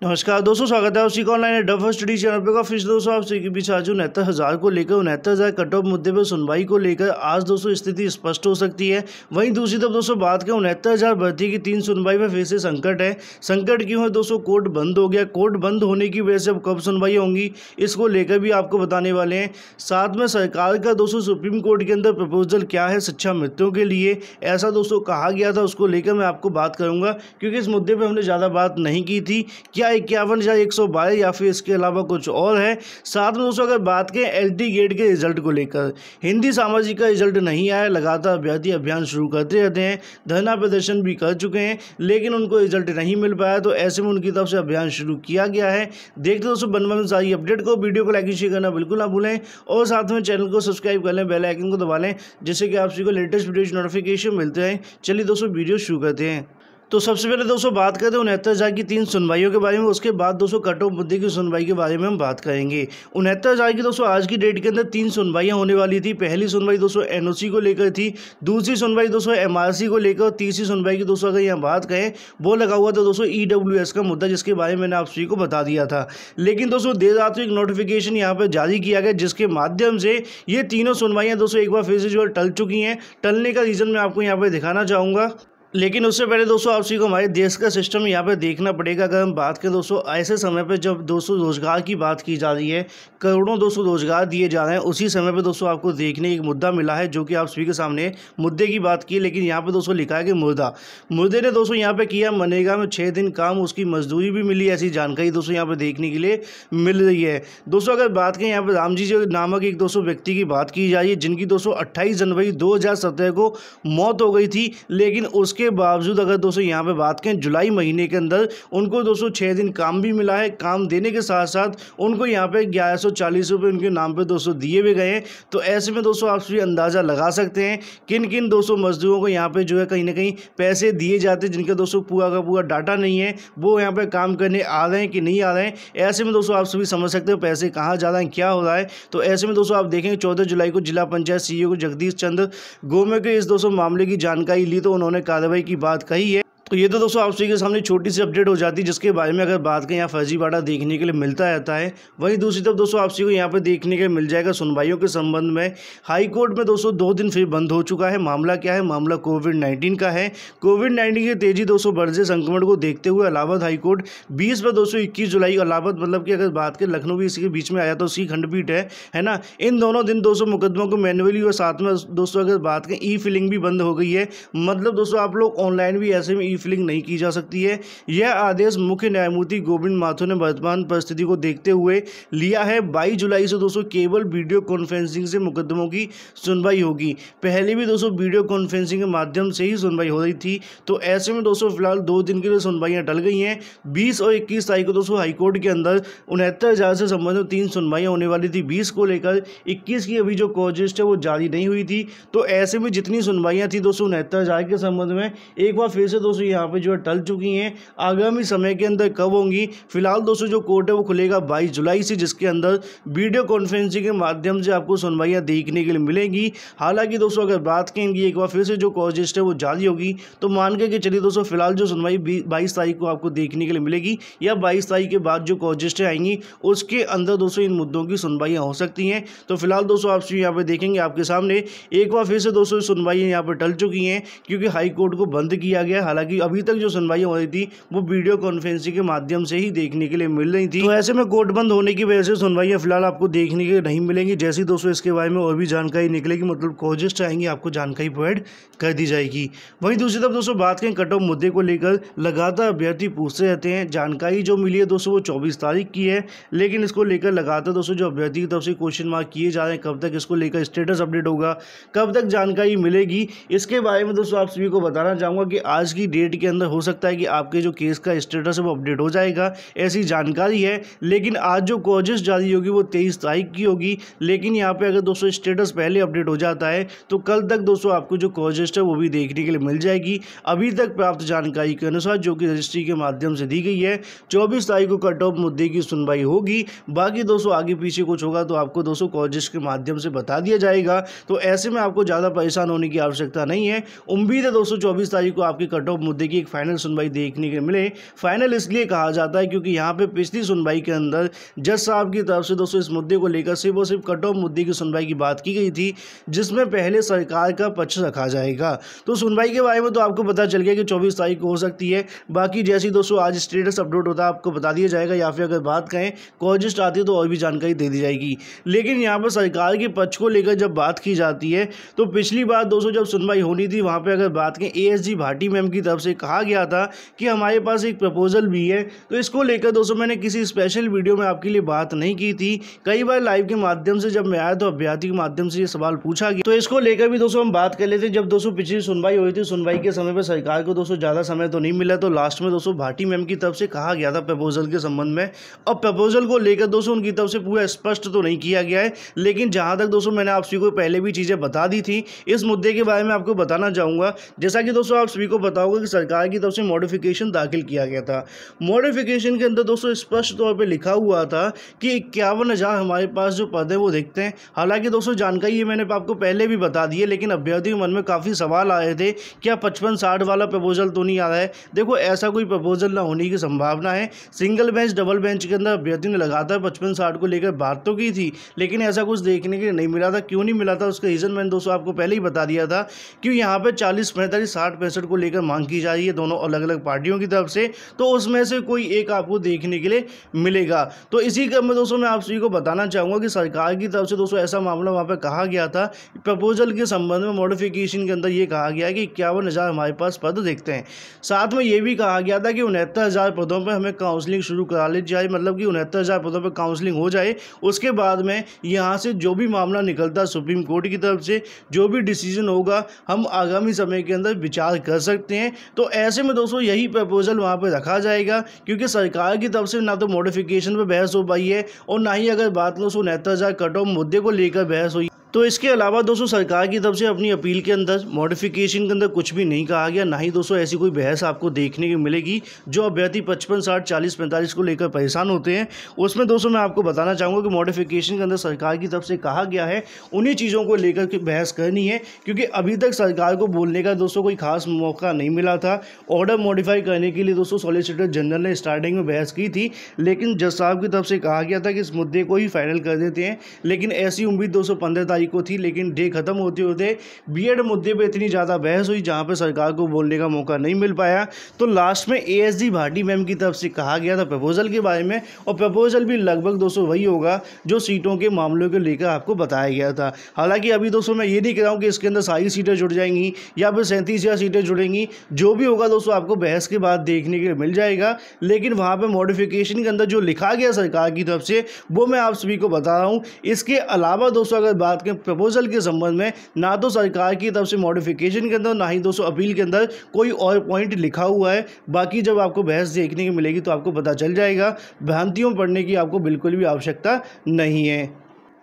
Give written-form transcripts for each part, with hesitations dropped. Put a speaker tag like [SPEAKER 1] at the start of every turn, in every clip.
[SPEAKER 1] नमस्कार दोस्तों, स्वागत है उसी का ऑनलाइन एडब फर्स्ट स्टडी चैनल पर। फिर दोस्तों आपसे के बीच आज 69,000 को लेकर 69,000 कट ऑफ मुद्दे पर सुनवाई को लेकर आज दोस्तों स्थिति स्पष्ट हो सकती है। वहीं दूसरी तरफ दोस्तों बात करें 69,000 भर्ती की 3 सुनवाई पर फिर से संकट है। संकट क्यों है दोस्तों? कोर्ट बंद हो गया। कोर्ट बंद होने की वजह से अब कब सुनवाई होंगी इसको लेकर भी आपको बताने वाले हैं। साथ में सरकार का दोस्तों सुप्रीम कोर्ट के अंदर प्रपोजल क्या है शिक्षा मित्रों के लिए, ऐसा दोस्तों कहा गया था, उसको लेकर मैं आपको बात करूंगा क्योंकि इस मुद्दे पर हमने ज़्यादा बात नहीं की थी। क्या 51,112 या फिर इसके अलावा कुछ और है? साथ में दोस्तों अगर बात करें एलटी गेट के रिजल्ट को लेकर, हिंदी सामाजिक का रिजल्ट नहीं आया। लगातार अभ्यर्थी अभियान शुरू करते रहते हैं, धरना प्रदर्शन भी कर चुके हैं, लेकिन उनको रिजल्ट नहीं मिल पाया। तो ऐसे में उनकी तरफ से अभियान शुरू किया गया है। देखते दोस्तों बनवन सारी अपडेट को, वीडियो को लाइक शेयर करना बिल्कुल ना भूलें और साथ में चैनल को सब्सक्राइब कर लें, बेल आइकन को दबा लें जिससे कि आप सभी को लेटेस्ट वीडियो नोटिफिकेशन मिलते हैं। चलिए दोस्तों वीडियो शुरू करते हैं। तो सबसे पहले दोस्तों बात करते हैं 69,000 की 3 सुनवाइयों के बारे में। उसके बाद दोस्तों कट ऑफ मुद्दे की सुनवाई के बारे में हम बात करेंगे। 69,000 की दोस्तों आज की डेट के अंदर 3 सुनवाइयां होने वाली थी। पहली सुनवाई दोस्तों एनओसी को लेकर थी, दूसरी सुनवाई दोस्तों एमआरसी को लेकर, और तीसरी सुनवाई की दोस्तों अगर यहाँ बात करें वो लगा हुआ था दोस्तों ईडब्ल्यूएस का मुद्दा, जिसके बारे में मैंने आप सभी को बता दिया था। लेकिन दोस्तों देर रात को एक नोटिफिकेशन यहाँ पर जारी किया गया जिसके माध्यम से ये तीनों सुनवाइयाँ दोस्तों एक बार फिर से जो टल चुकी हैं। टलने का रीज़न मैं आपको यहाँ पर दिखाना चाहूँगा, लेकिन उससे पहले दोस्तों आप सभी को हमारे देश का सिस्टम यहाँ पे देखना पड़ेगा। अगर हम बात करें दोस्तों ऐसे समय पे जब दोस्तों रोजगार की बात की जा रही है, करोड़ों दोस्तों रोजगार दिए जा रहे हैं, उसी समय पे दोस्तों आपको देखने एक मुद्दा मिला है जो कि आप सभी के सामने मुद्दे की बात की। लेकिन यहाँ पे दोस्तों लिखा है कि मुर्दे ने दोस्तों यहाँ पे किया मनरेगा में 6 दिन काम, उसकी मजदूरी भी मिली। ऐसी जानकारी दोस्तों यहाँ पे देखने के लिए मिल रही है। दोस्तों अगर बात करें यहाँ पे रामजी जी नामक एक दोस्तों व्यक्ति की बात की जा रही है जिनकी दोस्तों 28 जनवरी 2017 को मौत हो गई थी। लेकिन उसके के बावजूद अगर दोस्तों यहाँ पे बात करें जुलाई महीने के अंदर उनको दोस्तों 6 दिन काम भी मिला है। काम देने के साथ साथ उनको यहाँ पे 1140 रुपये उनके नाम पे दोस्तों दिए भी गए हैं। तो ऐसे में दोस्तों आप सभी अंदाज़ा लगा सकते हैं किन किन दोस्तों मजदूरों को यहाँ पे जो है कहीं ना कहीं पैसे दिए जाते हैं जिनका दोस्तों पूरा का पूरा डाटा नहीं है, वो यहाँ पे काम करने आ रहे हैं कि नहीं आ रहे हैं। ऐसे में दोस्तों आप सभी समझ सकते हो पैसे कहाँ जा रहे हैं, क्या हो रहा है। तो ऐसे में दोस्तों आप देखेंगे 14 जुलाई को जिला पंचायत सीईओ को जगदीश चंद्र गोमे के इस दोस्तों मामले की जानकारी ली तो उन्होंने कार्रवाई की बात कही है। तो ये तो दोस्तों आप सभी के सामने छोटी सी अपडेट हो जाती है जिसके बारे में अगर बात करें यहाँ फर्जीवाड़ा देखने के लिए मिलता रहता है। वहीं दूसरी तरफ दोस्तों आप सभी को यहाँ पे देखने के लिए मिल जाएगा सुनवाइयों के संबंध में हाई कोर्ट में दोस्तों 2 दिन फिर बंद हो चुका है। मामला क्या है? मामला कोविड-19 का है। कोविड-19 की तेजी दोस्तों बढ़ते संक्रमण को देखते हुए इलाहाबाद हाई कोर्ट 20 पर दोस्तों 21 जुलाई इलाहाबाद मतलब कि अगर बात करें लखनऊ भी इसी के बीच में आया तो उसकी खंडपीठ है ना। इन दोनों दिन दोस्तों मुकदमों को मैनुअली और साथ में दोस्तों अगर बात करें ई फिलिंग भी बंद हो गई है। मतलब दोस्तों आप लोग ऑनलाइन भी ऐसे में ई फिलिंग नहीं की जा सकती है। यह आदेश मुख्य न्यायमूर्ति गोविंद माथुर ने वर्तमान परिस्थिति को देखते हुए लिया है। 22 जुलाई से दोस्तों केवल वीडियो कॉन्फ्रेंसिंग से मुकदमों की सुनवाई होगी। पहले भी दोस्तों वीडियो कॉन्फ्रेंसिंग के माध्यम से ही सुनवाई हो रही थी। तो ऐसे में दोस्तों फिलहाल 2 दिन के लिए सुनवाइयां टल गई हैं। 20 और 21 तारीख को दोस्तों हाईकोर्ट के अंदर 69,000 से संबंधित 3 सुनवाइयां होने वाली थी। 20 को लेकर 21 की अभी जो कॉज लिस्ट है वो जारी नहीं हुई थी। तो ऐसे में जितनी सुनवाइयां थी दोस्तों 69,000 के संबंध में एक बार फिर से दोस्तों यहाँ पे जो है टल चुकी हैं। आगामी समय के अंदर कब होंगी? फिलहाल दोस्तों जो कोर्ट है वो खुलेगा 22 जुलाई से, जिसके अंदर वीडियो कॉन्फ्रेंसिंग के माध्यम से आपको सुनवाइयां देखने के लिए मिलेंगी। हालांकि दोस्तों अगर बात करेंगे एक बार फिर से जो कॉज लिस्ट है वो जारी होगी तो मान के चलिए दोस्तों फिलहाल जो सुनवाई 22 तारीख को आपको देखने के लिए मिलेगी या 22 तारीख के बाद जो कॉज लिस्ट आएंगी उसके अंदर दोस्तों इन मुद्दों की सुनवाइयां हो सकती हैं। तो फिलहाल दोस्तों आप यहाँ पे देखेंगे आपके सामने एक बार फिर से दोस्तों सुनवाइयां यहाँ पर टल चुकी हैं क्योंकि हाई कोर्ट को बंद किया गया। हालांकि अभी तक जो सुनवाइयां हो रही थी वो वीडियो कॉन्फ्रेंसिंग के माध्यम से ही देखने के लिए मिल रही थी। तो ऐसे में कोर्ट बंद होने की वजह से सुनवाइयां फिलहाल आपको देखने के लिए नहीं मिलेंगी। जैसे दोस्तों इसके बारे में और भी जानकारी निकलेगी, मतलब कॉज लिस्ट आएंगी, आपको जानकारी प्रोवाइड कर दी जाएगी। वहीं दूसरी तरफ दोस्तों बात करें कट ऑफ मुद्दे को लेकर, लगातार अभ्यर्थी पूछते रहते हैं। जानकारी जो मिली है दोस्तों वो 24 तारीख की है, लेकिन इसको लेकर लगातार दोस्तों जो अभ्यर्थी की तरफ से क्वेश्चन मार्क किए जा रहे हैं कब तक इसको लेकर स्टेटस अपडेट होगा, कब तक जानकारी मिलेगी। इसके बारे में दोस्तों आप सभी को बताना चाहूँगा कि आज की डेट के अंदर हो सकता है कि आपके जो केस का स्टेटस है वो अपडेट हो जाएगा, ऐसी जानकारी है। लेकिन आज जो कॉजेस जारी होगी वो 23 तारीख की होगी। लेकिन यहाँ पे अगर दोस्तों स्टेटस पहले अपडेट हो जाता है तो कल तक दोस्तों आपको जो कॉजेस है वो भी देखने के लिए मिल जाएगी। अभी तक प्राप्त जानकारी के अनुसार जो कि रजिस्ट्री के माध्यम से दी गई है 24 तारीख को कट ऑफ मुद्दे की सुनवाई होगी। बाकी दोस्तों आगे पीछे कुछ होगा तो आपको दोस्तों कॉजेस के माध्यम से बता दिया जाएगा। तो ऐसे में आपको ज़्यादा परेशान होने की आवश्यकता नहीं है। उम्मीद है दोस्तों 24 तारीख को आपकी कट ऑफ मुद्दे की एक फाइनल सुनवाई देखने के मिले। फाइनल इसलिए कहा जाता है क्योंकि यहाँ पे पिछली सुनवाई के अंदर जज साहब की तरफ से दोस्तों इस मुद्दे को लेकर सिर्फ और सिर्फ कट ऑफ मुद्दे की सुनवाई की बात की गई थी, जिसमें पहले सरकार का पक्ष रखा जाएगा। तो सुनवाई के बारे में तो आपको पता चल गया कि 24 तारीख को हो सकती है। बाकी जैसे ही दोस्तों आज स्टेटस अपडेट होता है आपको बता दिया जाएगा, या फिर अगर बात करें कॉजिस्ट आती है तो और भी जानकारी दे दी जाएगी। लेकिन यहाँ पर सरकार के पक्ष को लेकर जब बात की जाती है तो पिछली बार दोस्तों जब सुनवाई होनी थी वहाँ पर अगर बात करें ASG भाटी मैम की तरफ से कहा गया था कि हमारे पास एक प्रपोजल भी है। तो इसको लेकर दोस्तों मैंने किसी स्पेशल वीडियो में आपके लिए बात नहीं की थी। कई बार लाइव के माध्यम से जब मैं आया तो अभ्यर्थी के माध्यम से ये सवाल पूछा गया, तो इसको लेकर भी दोस्तों हम बात कर लेते हैं। जब दोस्तों पिछली सुनवाई हुई थी, सुनवाई के समय पर सरकार को दोस्तों ज़्यादा समय तो नहीं मिला, तो लास्ट में दोस्तों भाटी मैम की तरफ से कहा गया था प्रपोजल के संबंध में। अब प्रपोजल को लेकर दोस्तों उनकी तरफ से पूरा स्पष्ट तो नहीं किया गया है, लेकिन जहाँ तक दोस्तों मैंने आप सभी को पहले भी चीज़ें बता दी थी, इस मुद्दे के बारे में आपको बताना चाहूँगा। जैसा कि दोस्तों आप सभी को पता होगा कि सरकार की तरफ से मॉडिफिकेशन दाखिल किया गया था। मॉडिफिकेशन के अंदर दोस्तों स्पष्ट तौर पे लिखा हुआ था कि 51,000 हमारे पास जो पद है वो देखते हैं। हालांकि दोस्तों जानकारी ये मैंने आपको पहले भी बता दी है, लेकिन अभ्यर्थी के मन में काफ़ी सवाल आए थे, क्या 55-60 वाला प्रपोजल तो नहीं आ रहा है। देखो ऐसा कोई प्रपोजल ना होने की संभावना है। सिंगल बेंच डबल बेंच के अंदर अभ्यर्थी ने लगातार 55-60 को लेकर बात तो की थी, लेकिन ऐसा कुछ देखने के लिए नहीं मिला था। क्यों नहीं मिला था उसका रीज़न मैंने दोस्तों आपको पहले ही बता दिया था कि यहाँ पर 40, 45, 60, 65 को लेकर मांग की जा रही है दोनों अलग अलग पार्टियों की तरफ से, तो उसमें से कोई एक आपको देखने के लिए मिलेगा। तो इसी क्रम में दोस्तों मैं आप सभी को बताना चाहूँगा कि सरकार की तरफ से दोस्तों ऐसा मामला वहाँ पर कहा गया था। प्रपोजल के संबंध में मॉडिफिकेशन के अंदर ये कहा गया है कि 51,000 हमारे पास पद देखते हैं। साथ में ये भी कहा गया था कि 69,000 पदों पर हमें काउंसलिंग शुरू करा ली जाए, मतलब कि 69,000 पदों पर काउंसलिंग हो जाए। उसके बाद में यहाँ से जो भी मामला निकलता है सुप्रीम कोर्ट की तरफ से, जो भी डिसीजन होगा हम आगामी समय के अंदर विचार कर सकते हैं। तो ऐसे में दोस्तों यही प्रपोजल वहाँ पर रखा जाएगा, क्योंकि सरकार की तरफ से ना तो मॉडिफिकेशन पर बहस हो पाई है और ना ही अगर बात करो 69,000 कट ऑफ मुद्दे को लेकर बहस हुई। तो इसके अलावा दोस्तों सरकार की तरफ से अपनी अपील के अंदर मॉडिफिकेशन के अंदर कुछ भी नहीं कहा गया, ना ही दोस्तों ऐसी कोई बहस आपको देखने को मिलेगी। जो अभ्यर्थी 55, 60, 40, 45 को लेकर परेशान होते हैं, उसमें दोस्तों मैं आपको बताना चाहूँगा कि मॉडिफिकेशन के अंदर सरकार की तरफ से कहा गया है उन्हीं चीज़ों को लेकर के बहस करनी है, क्योंकि अभी तक सरकार को बोलने का दोस्तों कोई खास मौका नहीं मिला था। ऑर्डर मॉडिफाई करने के लिए दोस्तों सॉलिसिटर जनरल ने स्टार्टिंग में बहस की थी, लेकिन जज साहब की तरफ से कहा गया था कि इस मुद्दे को ही फाइनल कर देते हैं। लेकिन ऐसी उम्मीद 215 तारीख को थी, लेकिन डे खत्म होते होते बीएड मुद्दे पे इतनी ज़्यादा बहस हुई जहां पे सरकार को बोलने का मौका नहीं मिल पाया। तो लास्ट में ASG भाटी मैम की तरफ से कहा गया था प्रपोजल के बारे में, और प्रपोजल भी लगभग दोस्तों वही होगा जो सीटों के मामलों को लेकर आपको बताया गया था। हालांकि अभी दोस्तों मैं ये नहीं कह रहा हूँ कि इसके अंदर सारी सीटें जुड़ जाएंगी या फिर 37 सीटें जुड़ेंगी। जो भी होगा दोस्तों आपको बहस के बाद देखने के लिए मिल जाएगा। लेकिन वहाँ पर मॉडिफिकेशन के अंदर जो लिखा गया सरकार की तरफ से वो मैं आप सभी को बता रहा हूँ। इसके अलावा दोस्तों अगर बात करें प्रपोजल के संबंध में, ना तो सरकार की तरफ से मॉडिफिकेशन के अंदर ना ही दोस्तों अपील के अंदर कोई और पॉइंट लिखा हुआ है। बाकी जब आपको बहस देखने को मिलेगी तो आपको पता चल जाएगा। भ्रांतियों पढ़ने की आपको बिल्कुल भी आवश्यकता नहीं है।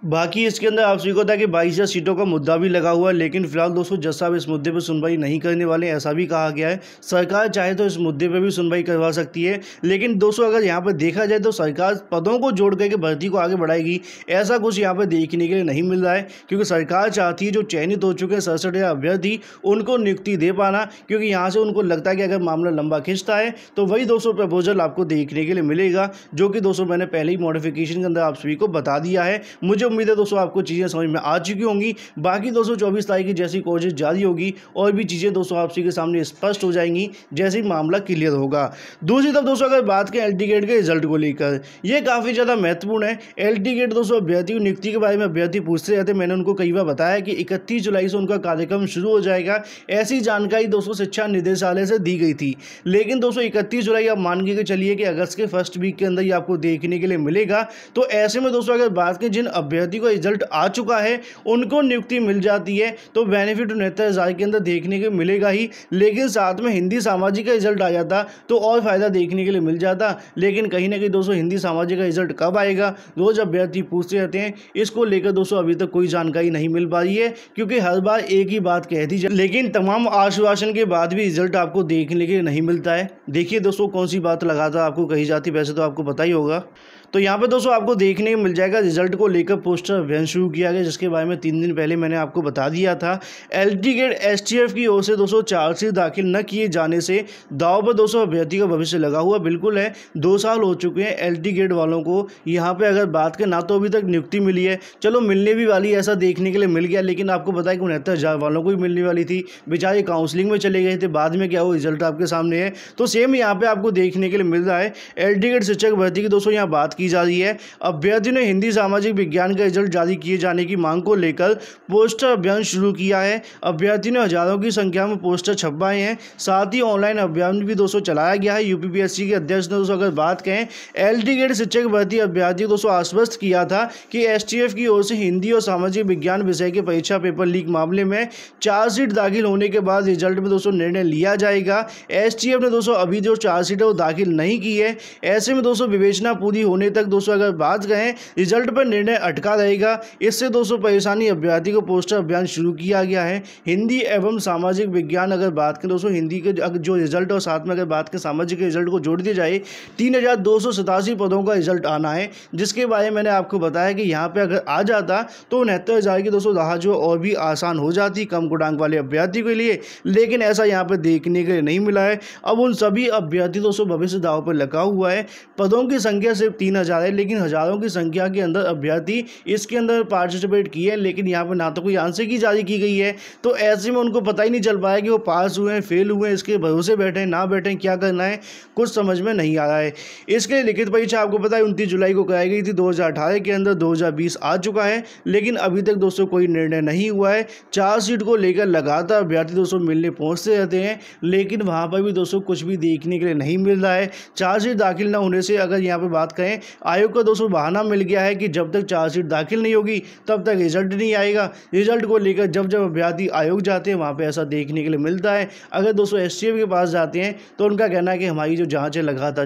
[SPEAKER 1] बाकी इसके अंदर आप सभी को था कि 22,000 सीटों का मुद्दा भी लगा हुआ है, लेकिन फिलहाल दोस्तों जज साहब इस मुद्दे पर सुनवाई नहीं करने वाले, ऐसा भी कहा गया है। सरकार चाहे तो इस मुद्दे पर भी सुनवाई करवा सकती है, लेकिन दोस्तों अगर यहाँ पर देखा जाए तो सरकार पदों को जोड़ करके भर्ती को आगे बढ़ाएगी, ऐसा कुछ यहाँ पर देखने के लिए नहीं मिल रहा है। क्योंकि सरकार चाहती है जो चयनित हो चुके हैं 67 अभ्यर्थी उनको नियुक्ति दे पाना, क्योंकि यहाँ से उनको लगता है कि अगर मामला लंबा खिंचता है तो वही दोस्तों प्रपोजल आपको देखने के लिए मिलेगा, जो कि दोस्तों मैंने पहले ही मॉडिफिकेशन के अंदर आप सभी को बता दिया है। मुझे उम्मीद है दोस्तों आपको चीज़ें समझ में आ चुकी होंगी। बाकी दोस्तों 24 तारीख की जैसी कोशिश जारी होगी और भी चीज़ें दोस्तों आप सभी के सामने स्पष्ट हो जाएंगी जैसे ही मामला क्लियर होगा। दूसरी तरफ दोस्तों अगर बात करें एल टिकट के रिजल्ट को लेकर, ये काफ़ी ज़्यादा महत्वपूर्ण है। एल टिकट दोस्तों अभ्यर्थी की नियुक्ति के बारे में अभ्यर्थी पूछते रहते, मैंने उनको कई बार बताया कि 31 जुलाई से उनका कार्यक्रम शुरू हो जाएगा। ऐसी जानकारी दोस्तों शिक्षा निदेशालय से दी गई थी, लेकिन दोस्तों 31 जुलाई आप मान के चलिए कि अगस्त के फर्स्ट वीक के अंदर ये आपको देखने के लिए मिलेगा। तो ऐसे में दोस्तों अगर बात करें जिन अभ्यर्थी को रिजल्ट आ चुका है उनको नियुक्ति मिल जाती है तो बेनिफिट 69,000 के अंदर देखने को मिलेगा ही, लेकिन साथ में हिंदी सामाजिक का रिजल्ट आ जाता तो और फायदा देखने के लिए मिल जाता। लेकिन कहीं ना कहीं दोस्तों हिंदी सामाजिक का रिजल्ट कब आएगा रोज अभ्यर्थी पूछते रहते हैं, इसको लेकर दोस्तों अभी तक कोई जानकारी नहीं मिल पा रही है, क्योंकि हर बार एक ही बात कहती है, लेकिन तमाम आश्वासन के बाद भी रिजल्ट आपको देखने के लिए नहीं मिलता है। देखिए दोस्तों कौन सी बात लगातार आपको कही जाती, वैसे तो आपको पता ही होगा। तो यहाँ पे दोस्तों आपको देखने को मिल जाएगा रिजल्ट को लेकर पोस्टर अभियान शुरू किया गया, जिसके बारे में 3 दिन पहले मैंने आपको बता दिया था। एलटी गेट एसटीएफ की ओर से दोस्तों चार्जशीट दाखिल न किए जाने से दांव पर दोस्तों अभ्यर्थी का भविष्य लगा हुआ बिल्कुल है। 2 साल हो चुके हैं एलटी गेट वालों को यहाँ पे अगर बात करें, ना तो अभी तक नियुक्ति मिली है, चलो मिलने भी वाली है ऐसा देखने के लिए मिल गया, लेकिन आपको पता है कि 69,000 वालों को भी मिलने वाली थी, बेचारे काउंसलिंग में चले गए थे, बाद में क्या हो रिजल्ट आपके सामने है। तो सेम यहाँ पे आपको देखने के लिए मिल रहा है। एलटी गेट शिक्षक भर्ती की दोस्तों यहाँ बात की जा रही है। अभ्यर्थियों ने हिंदी सामाजिक विज्ञान का रिजल्ट जारी किए जाने की मांग को लेकर पोस्टर अभियान शुरू किया है। अभ्यर्थियों ने हजारों की संख्या में पोस्टर छपवाए हैं, साथ ही ऑनलाइन अभियान भी दोस्तों चलाया गया है। यूपीपीएससी के अध्यक्ष ने दोस्तों अगर बात करें, एलटी गेट शिक्षक भर्ती अभ्यर्थी को दोस्तों आश्वस्त किया था कि एसटीएफ की ओर से हिंदी और सामाजिक विज्ञान विषय के परीक्षा पेपर लीक मामले में चार्जशीट दाखिल होने के बाद रिजल्ट में दोस्तों निर्णय लिया जाएगा। एसटीएफ ने दोस्तों अभी जो चार्जशीट है वो दाखिल नहीं की है, ऐसे में दोस्तों विवेचना पूरी होने तक दोस्तों अगर बात करें रिजल्ट पर निर्णय अटका रहेगा। इससे दोस्तों परेशानी अभ्यर्थी को पोस्टर अभियान शुरू किया गया है। हिंदी एवं सामाजिक विज्ञान अगर बात करें दोस्तों, हिंदी के जो रिजल्ट और साथ में अगर बात करें सामाजिक के रिजल्ट को जोड़ दिया जाए, 3,287 पदों का रिजल्ट आना है, जिसके बारे में मैंने आपको बताया कि यहाँ पे अगर आ जाता तो 69,000 की दोस्तों राह जो और भी आसान हो जाती कम गुणांक वाले अभ्यर्थी के लिए, लेकिन ऐसा यहाँ पे देखने के लिए नहीं मिला है। अब उन सभी अभ्यर्थी दोस्तों भविष्य दांव पर लगा हुआ है। पदों की संख्या सिर्फ 3,000 है, लेकिन हजारों की संख्या के अंदर अभ्यर्थी इसके अंदर पार्टिसिपेट किए हैं, लेकिन यहाँ पर ना तो कोई आंसर की जारी की गई है, तो ऐसे में उनको पता ही नहीं चल पाया कि वो पास हुए हैं फेल हुए हैं, इसके भरोसे बैठे हैं ना बैठे हैं, क्या करना है कुछ समझ में नहीं आ रहा है। इसके लिए लिखित परीक्षा आपको पता है 29 जुलाई को कराई गई थी 2018 के अंदर, 2020 आ चुका है, लेकिन अभी तक दोस्तों कोई निर्णय नहीं हुआ है। चार्जशीट को लेकर लगातार अभ्यर्थी दोस्तों मिलने पहुंचते रहते हैं, लेकिन वहां पर भी दोस्तों कुछ भी देखने के लिए नहीं मिल रहा है। चार्जशीट दाखिल न होने से अगर यहाँ पर बात करें, आयोग को दोस्तों बहाना मिल गया है कि जब तक चार्जशीट दाखिल नहीं होगी तब तक रिजल्ट नहीं आएगा। रिजल्ट को लेकर जब जब अभ्यर्थी आयोग जाते हैं वहाँ पे ऐसा देखने के लिए मिलता है। अगर दोस्तों एसटीएफ के पास जाते हैं तो उनका कहना है कि हमारी जो जांच है लगातार